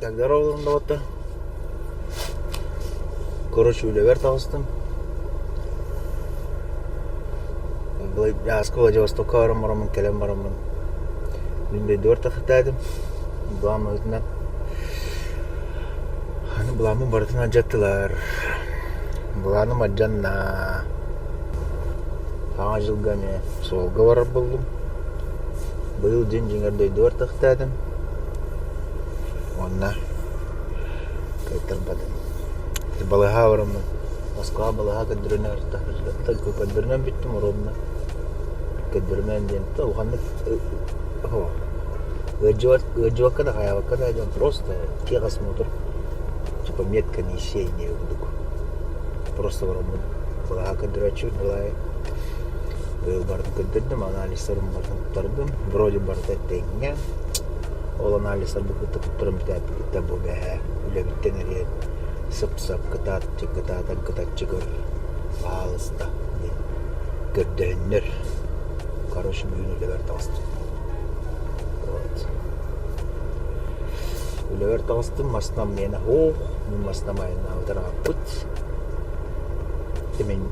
Тогда ровно вот. Короче, үлебер тағыстым. Асқы Владивостокқа барамын, келем барамын. Менде 4 ақтадым. Бұлам өзінен. Бұламын бартына жаттылар. Бұланым аджанна. Аңа жылға мен солға барар болдым. Бұл ден жеңердей 4 ақтадым. Онна кайтар бадым. Балыға барамын. Москва балыға кәдірінер. Только кәдірінен біттім ровно. Кәдірінен ден. Оғанды Ыджуакка да хаявакка да идем просто тихо смотр. Типа метка не сей не вдруг. Просто воромын. Балыға кәдірачу былай. Был бардың кәдірдім, анализлерім бардың құттардым. Вроде барды теңге. Ол анализлер бұқытты құттырым бітті бұл бәе. Үлі біттен әрет. Сып-сып кытат чыгыр. Балыста. Көрдөннер. Короче, бүгін үлі бәрді астым. Үлі бәрді астым. Маснам мені оқ. Мен маснам айына аудараға пұт. Мен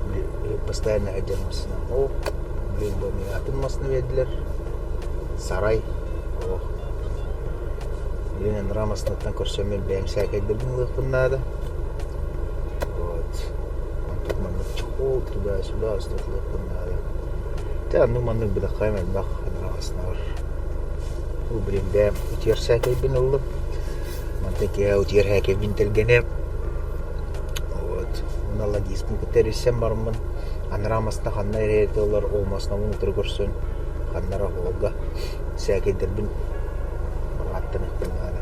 постоянно әдер маснам оқ. Бүгін бұл мен атын масны веділер. Сарай. Оқ. Бүгін рамасынаттан көрсем мен бәйім сәкәйдірдің ұлықпыннады. Чехол туда-сюда, статлык надо. Да, ну манны бдахаймен бах анраваснар. Убрим бәм утер сәкәй бен улып. Мантеке утер хәкәй бен телгене. Вот. Аналогизм күтәрсем бармын. Анрамасна ханна рәйтеләр олмасна уны төр күрсен. Ханнара холга сәкәйдер бен аттаны надо.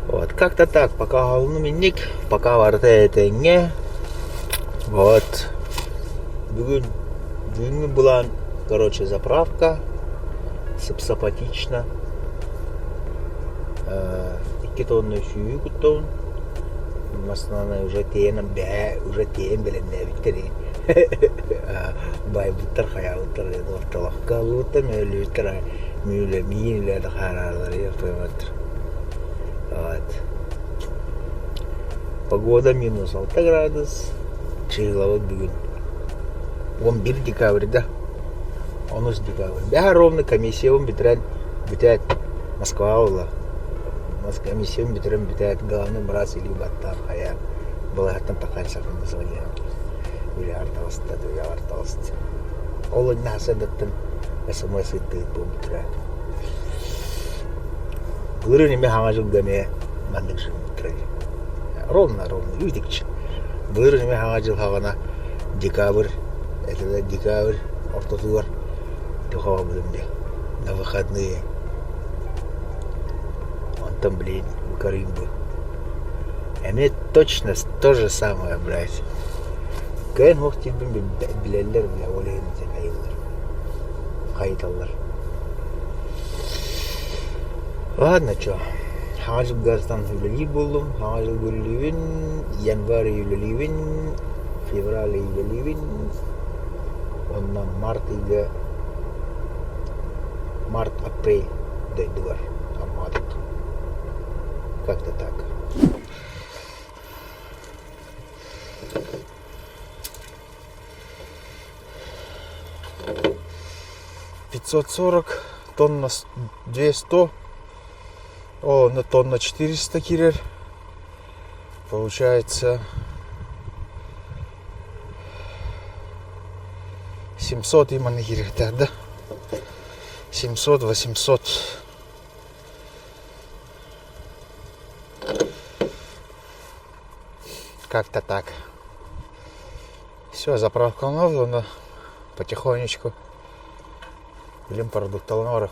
Вот, как-то так, пока галны минник, пока варта этеңе. Вот. Бүгін была, короче, заправка. Сапатично. 2 тонны сүйі күттауын. Масынаны уже тейенім білінді біттері. Бай бұттар қаяғыттар. Орталыққа алуыттар, мөлі біттер. Мөлі мейілерді қарарлар ертойматтыр. Вот. Погода минус 6 градус. Чыгылауы бүгін 11 декабрьда 10 декабрь. Бәға ровно комиссияуын бітірән Москва олы. Комиссияуын бітірән главный брас или баттар қаян. Бұл әттен тақай сақынды звониян. Үлі арталысты. Олы нәсәдеттін смс үттігіт бұл бітірән. Бұлырын еме хаңа жылгаме мандық жын бітірән. Ровно, үйдікші. Бұлыр неме хаңа жыл хағана декабрь, это декабрь, ортотуар, тухава бұдымде, на выходные. Он там, блин, Карим был. А мне точно то же самое, блядь. Кайын хоқтен білелер, бля, олайын қайыталар. Ладно, чё. Хаңа жыл Газстан үлелей болдым, хаңа жыл үлелейін, январь үлелейін, февраль үлелейін, оннан март-апрель дөйді бар, амадық. Как-то так. $540, тонна 200. О, на тонна 400 кирер. Получается 700 именно кирер, да? 700-800. Как-то так. Все, заправка новая, потихонечку. Блин, продукталар.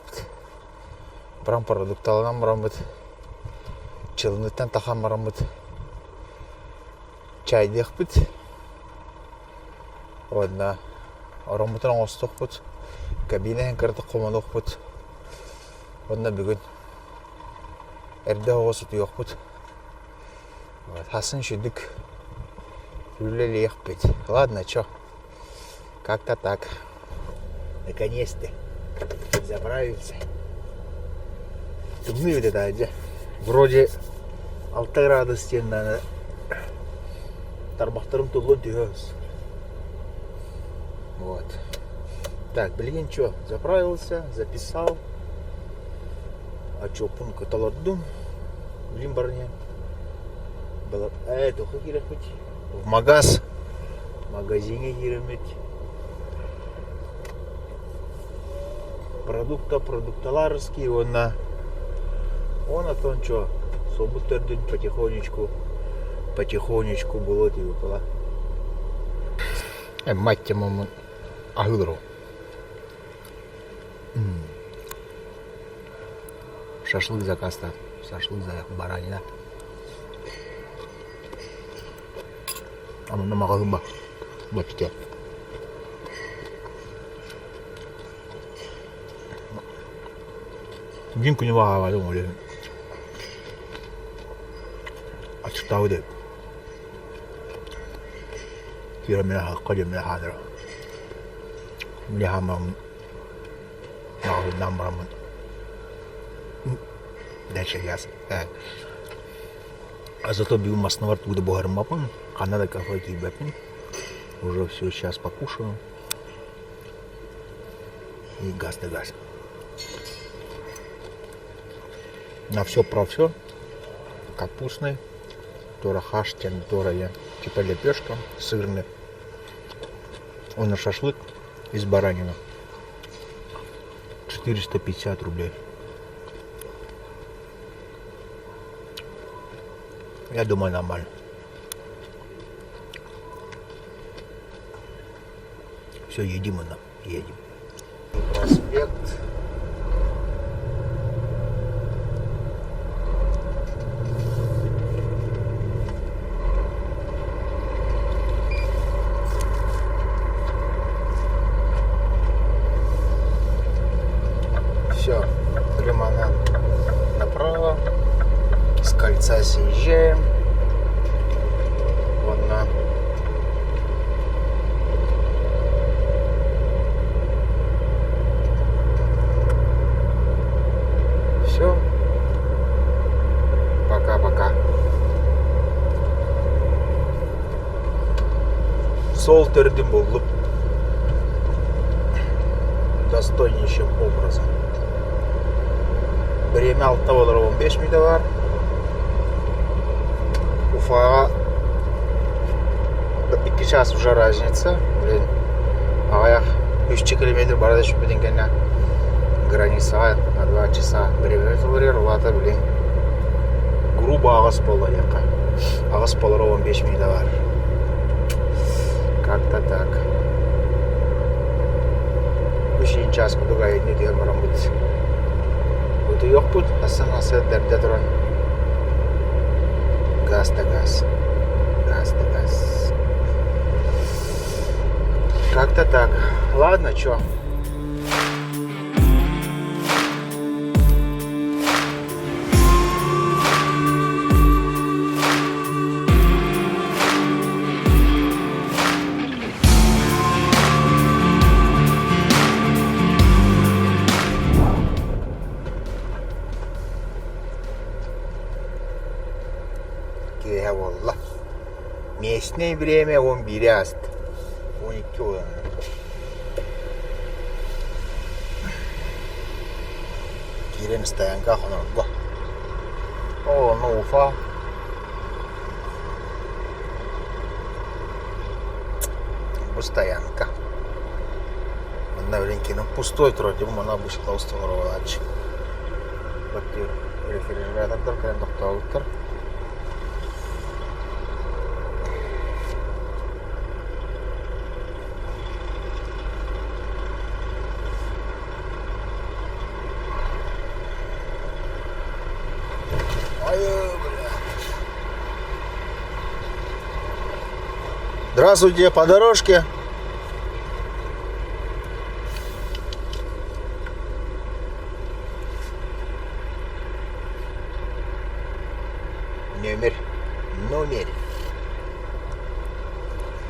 Брам продукталардан барамбыт. Чылыныттан тахан барамбыт. Чай декпіт. Одна. Орамбытын оңыстықпыт. Кабинаһын кырдық қоман оқпыт. Одна бүгін. Әрді оғысыт ұйықпыт. Хасын шүдік. Үлелі еқпіт. Ладно, чё. Как-то так. Наконец-то. Заправился. Тумны вот это, Вроде 6 градус надо. Тармақтарым толы дүйөз. Вот. Так, блин, что, заправился, записал. А что, пункт каталаддум. Блин, барне. Было, это хоть в магазине гиремет. Продукталарский, он а то что, собуттердин потихонечку было и выпало. Мать маму агылру. Шашлык заказта. Шашлык за баранина. А ну намагадым ба. Бапите. Динку не вагава думали. Açıkta öyle. Kiramına kalemine hadır. Lihamam. Nahu namramın. Дальше газ. А зато биомасс на варту до богармапан, Канада кафе и бэпин. Уже все, сейчас покушаю. И газ да газ. На все про все. Капустный. Тора хаштен, тора я. Типа лепешка, сырный. Он на шашлык из баранины. 450 рублей. Я думаю, нормально. Все, едим и едем. Проспект. Все, прямо направо. С кольца съезжаем. Вон на. Все. Пока-пока. Сол тердим болду. Достойнейшим образом. Время 6.15 мида бар. Уфаға 2 час уже разница. Блин. Аяқ 3 километр барада шөпеден кәне. Границаға на 2 часа. Время тұрыр олата, блин. Грубо ағыс болды аяққа. Ағыс болыр 15 мида бар. Как-то так. 3 час кудыға едіне деген барам бұд. Бұды yok бұд. Асан-асы дәрді тұран. Газ да газ. Газ да газ. Как-то так. Ладно, чё? Wallah. Местное время 11 аст. 12 olan. Giren стоянка хонорго. О, ну Уфа. Стоянка. Одновременно пустой вроде бы, она обычно установила. Вот рефрижератор, кондуктор. Здравствуйте, по дорожке. Номер.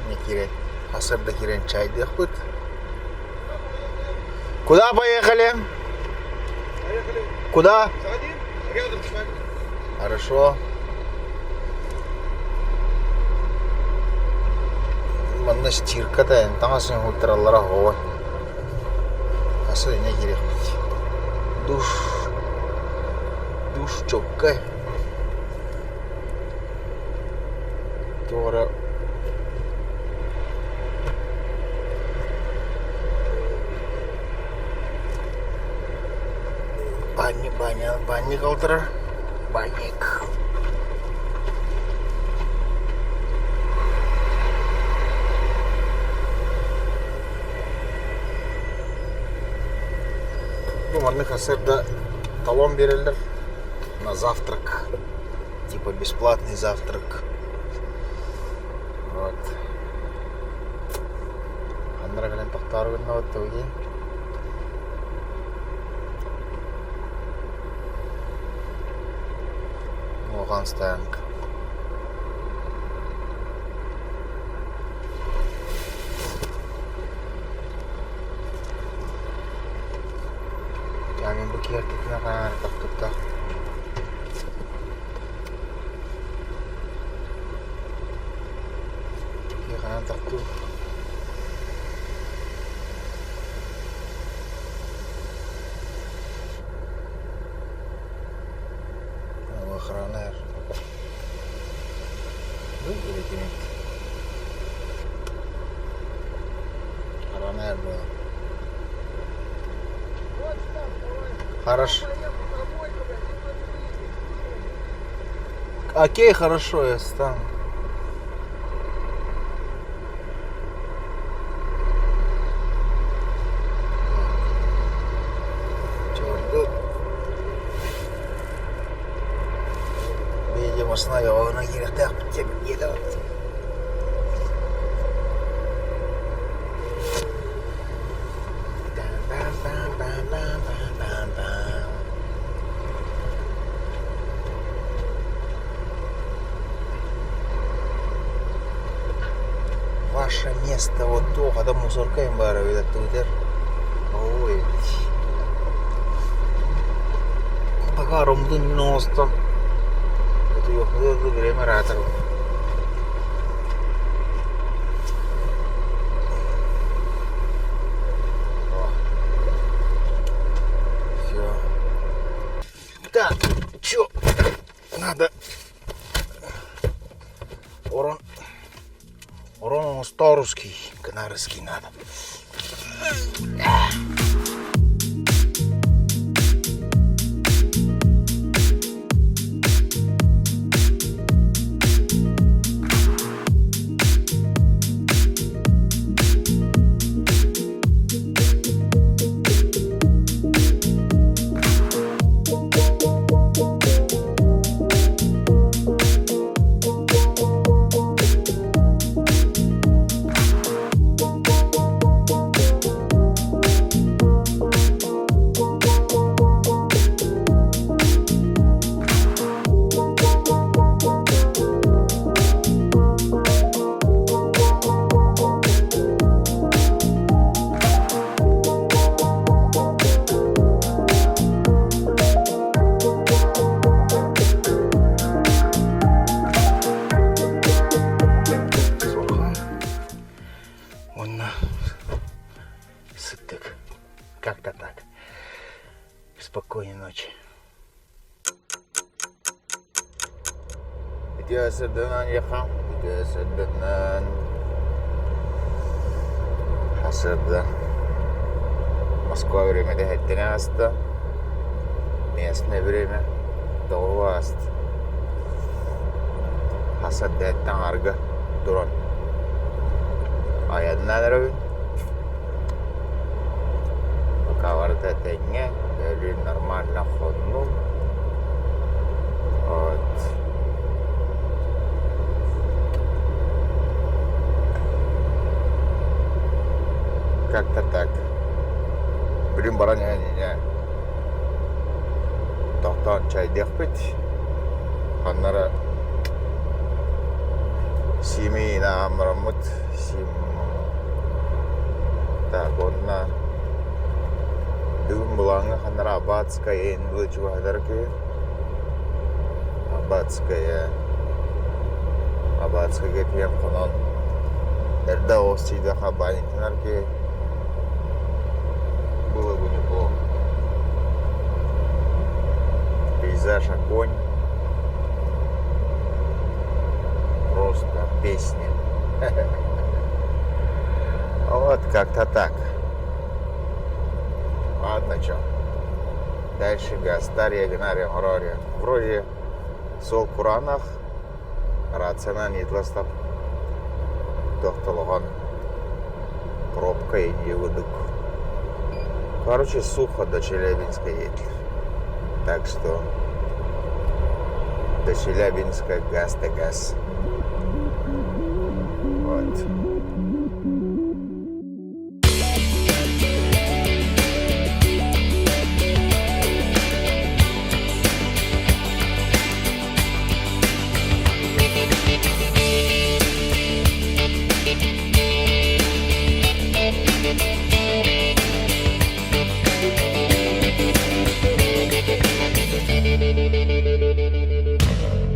Не кирен. Асырда кирен чай дехпыт. Куда поехали? Поехали. Куда? Рядом с вами. Хорошо. Манна стирката таңасын ултраллара хова. Асы не керек. Душ чоккай. Тора банник алдырар. Банник. Бумарны хасырда талон берелер на завтрак. Типа бесплатный завтрак. Вот. Хандра гален тоқтар күнна өтті өге. Оған стаянг. Яғын бұл кертетіне қанар тоқтықта. Қанар тоқтық. Охранер. Ну, или нет. Охранер был. Хорошо. Окей, хорошо, я стану. Видимо, я на гирях тебе не дал. Ваше место вот то, когда мусорка им бара видать тудер. Ой. Пока ромдун ностом. Это я ходил время ратору. Все. Так, чё? Надо. Урон старушки, канарский надо. Сытык. Как-то так. Спокойной ночи. Gidiyorsun yakam. Gidiyorsun hasırda. Москва время де 13. Местное время до 20. Hasırda tanrga duran. Ayadına dırabın. Каварда тенге, или нормально ходну. Вот. Как-то так. Блин, бараня не. Тоқтан чай дехпет. Ханнара семейна амрамут сим. Так, одна. Бүгін бұлаңы қандар Абатская енділі жуадар ке. Аббатская кеткен қонон. Эрда остида хабанитнарки было бы неплохо. Пейзаж, огонь. Просто песня. Вот как-то так. Ладно, чё. Дальше Гастария, Гнария, Хорория. Вроде сол Куранах рацияна нетластап тоқталған пробка едік. Короче, сухо до Челябинска едет. Так что до Челябинска газ да газ. Вот.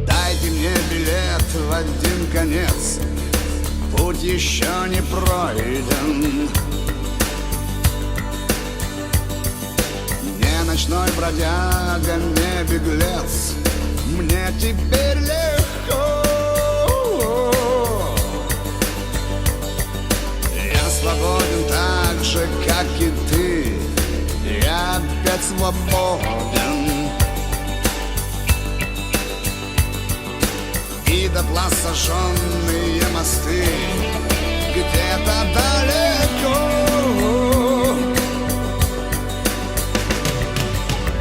Дайте мне билет в один конец, путь еще не пройден. Не ночной бродяга, не беглец, мне теперь легко. Я свободен так же, как и ты, я опять свободен. И дотла сожженные мосты где-то далеко.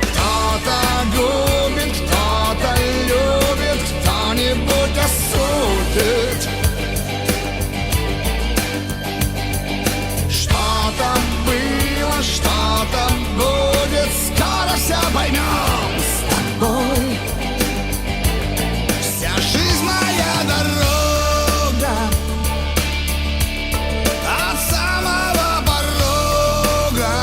Кто-то губит, кто-то любит, кто-нибудь осудит. Что-то было, что-то будет, скоро все поймем с тобой. Дорога от самого порога.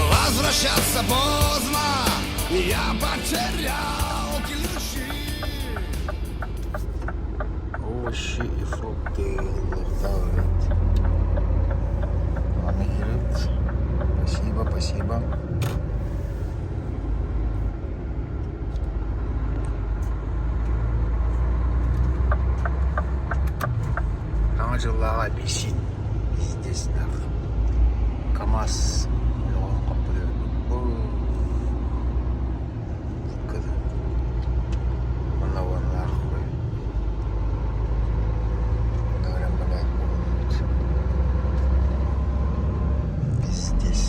Возвращаться поздно, я потерял ключи. Овощи и фрукты летают. Амирит. Спасибо, спасибо. Жылаға бесин здесь КамАЗ здесь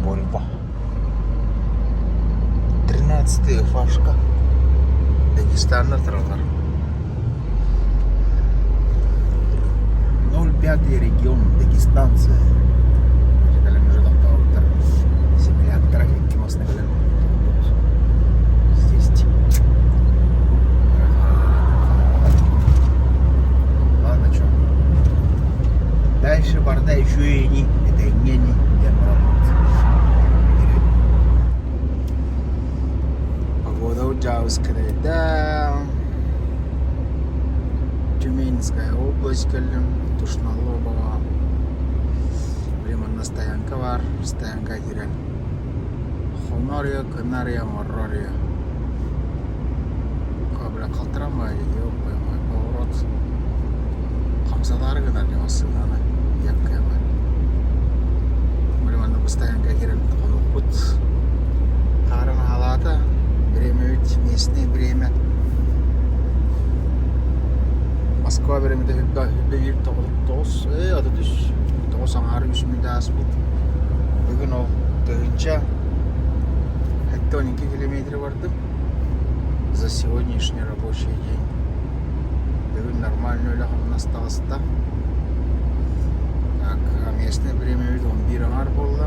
Вольво 13-я фашка Дагестанда тұрғыр. 05-й регион Дагестанцы. Кәлем уже доктор. Земля трафик кимосына кәлем. Здесь. Ладно, что. Дальше борда еще и не. Это не. Погода Уджауская, да. Тюменская область, Тушнолобова. Временная стоянка var. Стоянка Гирен. Хонория, Канария, Морория. Кабля калтырамай, yok koymay, поворот. Камсалары гына демасынаны, яккаймай. Временная стоянка Гирен. Путь. Карын халата. Время ведь местное время. Москва временде хүббегир тоғыз. Ады түс. Тоғыз аңары үсімінде аспыл. Бүгін ол тығынша 12 километр барды. За сегодняшний рабочий день. Бүгін нормально өліғым настағысында. Так, а местное время ведь 11 аңар болды.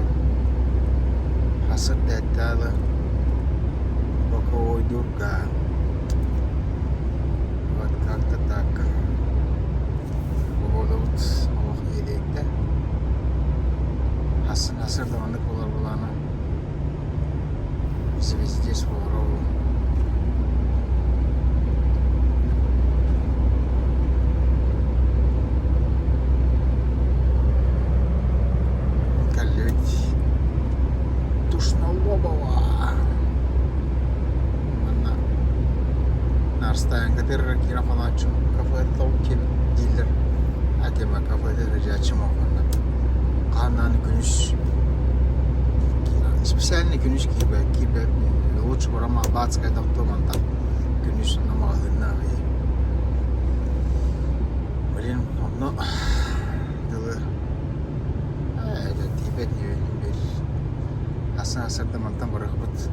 Хасыр дәттәлі. Боковой Дурга. Вот как-то так. Погода вот едет, да? Асыр даванды болар буланы. Звезде Суворову. Калють. Тушнолобова. Манна. Нарстаян кадыр кира фалачу. Кафе толкин дилер. Акема кафеде режачым оканна. Канан күнүш. Специальный күнүш кибе. Лучше бурама Албатская доктоманта. Күнүш намагына. Блин, одно дылы. Это тибет не бир. Асырда мантан барахбыт.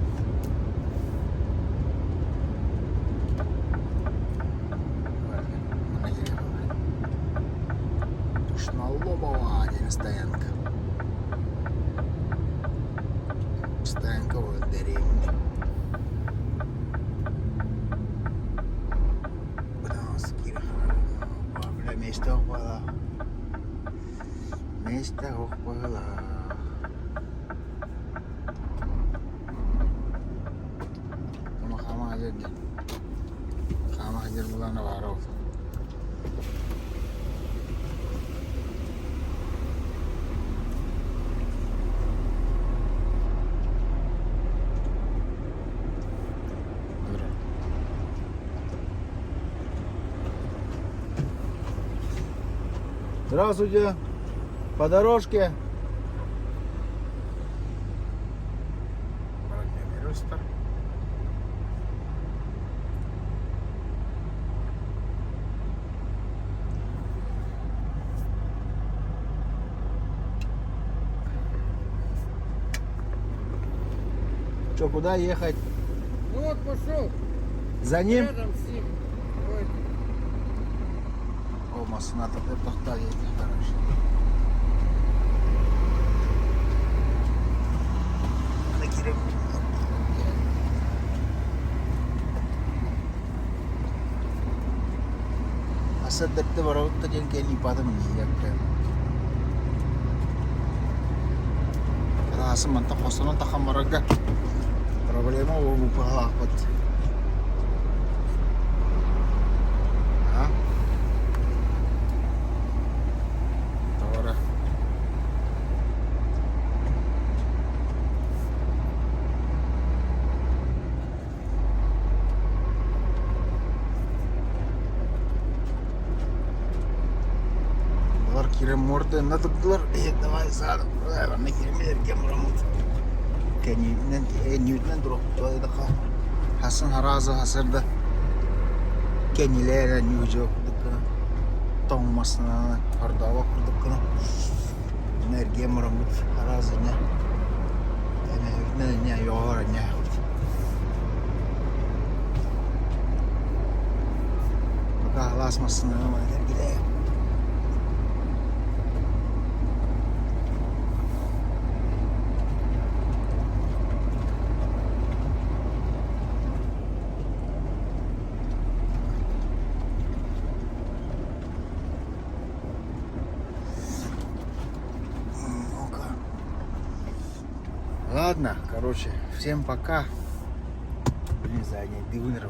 Тушнолобова день стоянка. Стоянка в деревне. Бля, место упало. Место упало. Хама hajar dia. Хама hajar bulan Navarro. Здравствуйте. По дорожке. Что, куда ехать? Ну вот пошел, За ним? рядом с ним. Ой, Olmasına da bir tahta yedik arkadaşlar. Hadi girelim. Asal baru tadi yang kini pada menyiap kan. Kalau asal mantap kosan tak kamaraga. Problema buka lakot. Кирем морды надыгдылар. Давай садым. Ванна киремелерге мурамут. Кенюден дроп тойдыка. Хасын харазы хасырды. Кенилер нюжок дыкына. Тоңмасына хардава курдыкына. Энергия мурамут харазы не. Не йора не. Пока ласмасына энергия. Ладно, короче, всем пока. Блин, задние дыры.